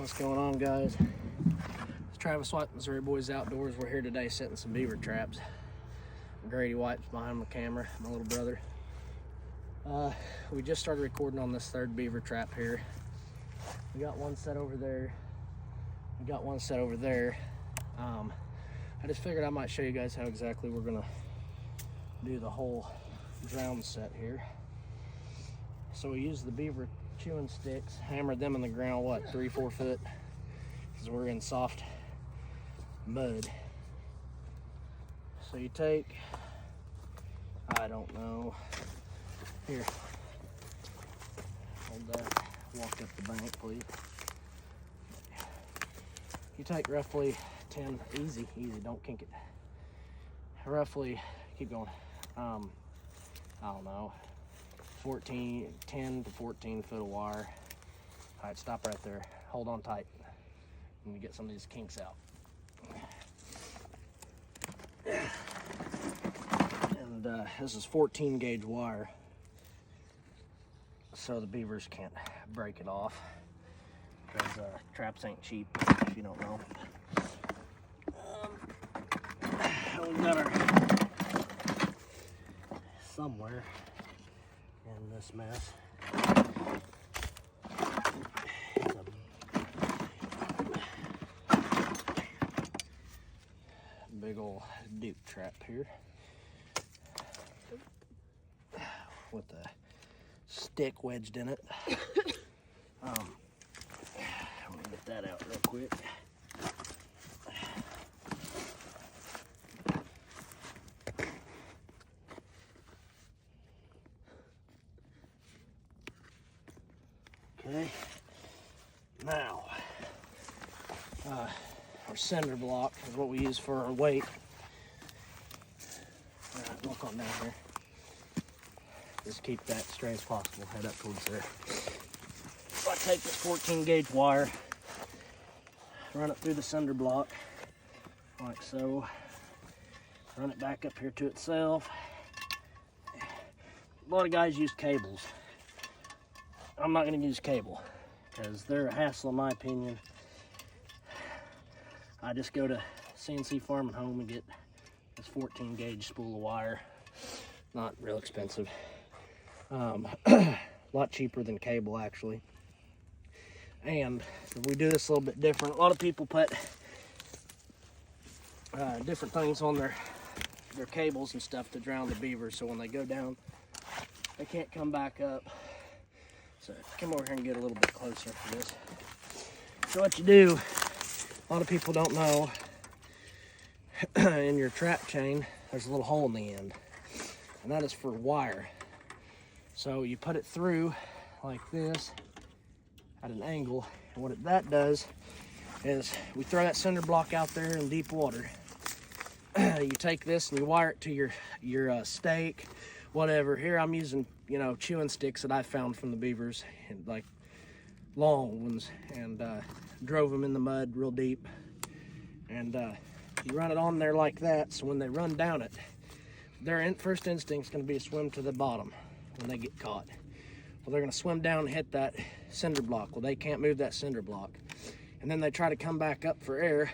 What's going on, guys? It's Travis White, Missouri Boys Outdoors. We're here today setting some beaver traps. Grady White's behind the camera, my little brother. We just started recording on this third beaver trap here. We got one set over there. We got one set over there. I just figured I might show you guys how exactly we're gonna do the whole drown set here. So we use the beaver chewing sticks, hammered them in the ground, what, 3-4 foot, because we're in soft mud. So you take, I don't know, here, hold that, walk up the bank, please. You take roughly 10, easy, don't kink it. Roughly, keep going, I don't know, 10 to 14 foot of wire. All right, stop right there. Hold on tight. Let me get some of these kinks out. And this is 14 gauge wire, so the beavers can't break it off, because traps ain't cheap, if you don't know. We've got our somewhere in this mess. It's a big old dupe trap here with a stick wedged in it. I'm gonna get that out real quick. Okay, now our cinder block is what we use for our weight. All right, walk on down here. Just keep that straight as possible, head up towards there. So I take this 14 gauge wire, run it through the cinder block, like so. Run it back up here to itself. A lot of guys use cables. I'm not going to use cable because they're a hassle in my opinion. I just go to CNC Farm and Home and get this 14 gauge spool of wire. Not real expensive. A lot cheaper than cable actually. And we do this a little bit different. A lot of people put different things on their cables and stuff to drown the beavers, so when they go down they can't come back up. So come over here and get a little bit closer for this. So what you do, a lot of people don't know, in your trap chain, there's a little hole in the end, and that is for wire. So you put it through like this at an angle, and what that does is we throw that cinder block out there in deep water. You take this and you wire it to your stake, whatever. Here I'm using, chewing sticks that I found from the beavers, and like long ones, and drove them in the mud real deep. And you run it on there like that, so when they run down it, their first instinct is going to be to swim to the bottom when they get caught. Well, they're going to swim down and hit that cinder block. Well, they can't move that cinder block. And then they try to come back up for air,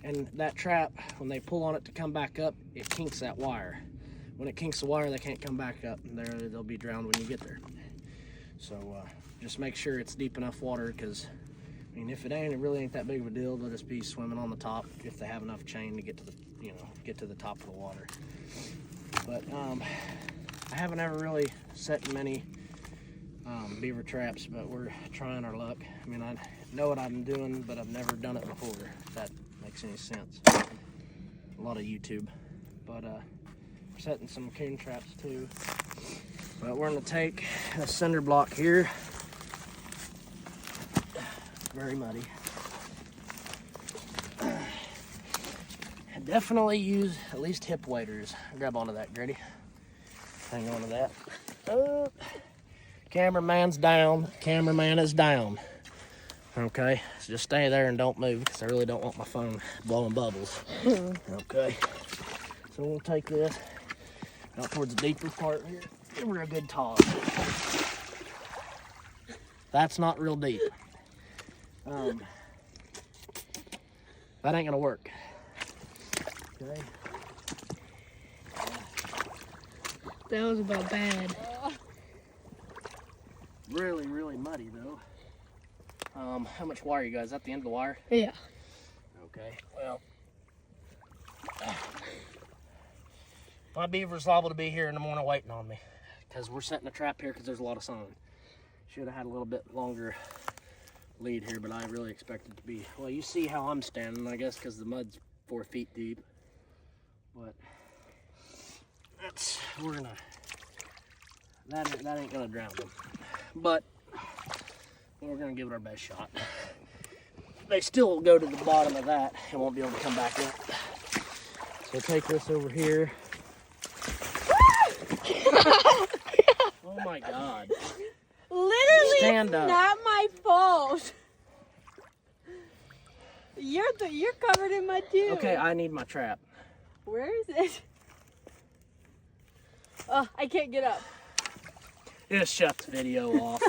and that trap, when they pull on it to come back up, it kinks that wire. When it kinks the wire, they can't come back up, and they'll be drowned when you get there. So just make sure it's deep enough water, because if it ain't, it really ain't that big of a deal. They'll just be swimming on the top if they have enough chain to get to the get to the top of the water. But I haven't ever really set many beaver traps, but we're trying our luck. I know what I'm doing, but I've never done it before, if that makes any sense. A lot of YouTube, but we're setting some coon traps too. But we're going to take a cinder block here. Very muddy. Definitely use at least hip waders. Grab onto that, Grady. Hang on to that. Cameraman's down. Cameraman is down. Okay, so just stay there and don't move, because I really don't want my phone blowing bubbles. Okay, so we'll take this out towards the deeper part here. Give her a good toss. That's not real deep. That ain't gonna work. Okay. That was about bad. Really, really muddy though. How much wire you guys? Is that the end of the wire? Yeah. Okay, well. My beaver's liable to be here in the morning waiting on me. Because we're setting a trap here because there's a lot of sun. Should have had a little bit longer lead here, but I really expect it to be. Well, you see how I'm standing, I guess, because the mud's 4 feet deep. But we're gonna, that ain't gonna drown them. But we're gonna give it our best shot. They still will go to the bottom of that and won't be able to come back up. So take this over here. Oh my God. Literally, Stand it's up. not my fault. You're covered in mud too. Okay, I need my trap. Where is it? Oh, I can't get up. Just shut the video off.